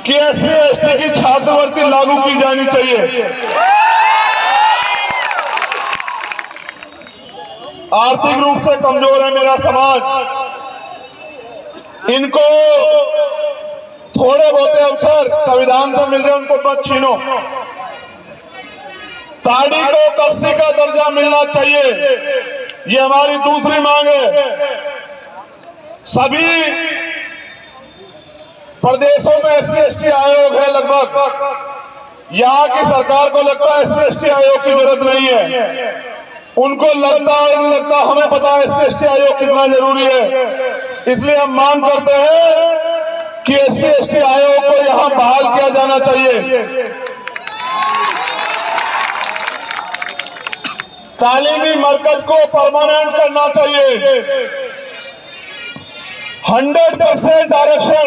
कि SC/ST की छात्रवृत्ति लागू की जानी चाहिए। आर्थिक रूप से कमजोर है मेरा समाज, इनको थोड़े बहुत अवसर संविधान से मिल रहे उनको मत छीनो। ताड़ी को कर्सी का दर्जा मिलना चाहिए, ये हमारी दूसरी मांग है। सभी प्रदेशों में SC/ST आयोग है लगभग, यहां की सरकार को लगता है SC/ST आयोग की जरूरत नहीं है। उनको लगता है नहीं लगता, हमें पता है SC/ST आयोग कितना जरूरी है। इसलिए हम मांग करते हैं कि SC/ST आयोग को यहां बहाल किया जाना चाहिए। तालीमी मरकज को परमानेंट करना चाहिए। 100% आरक्षण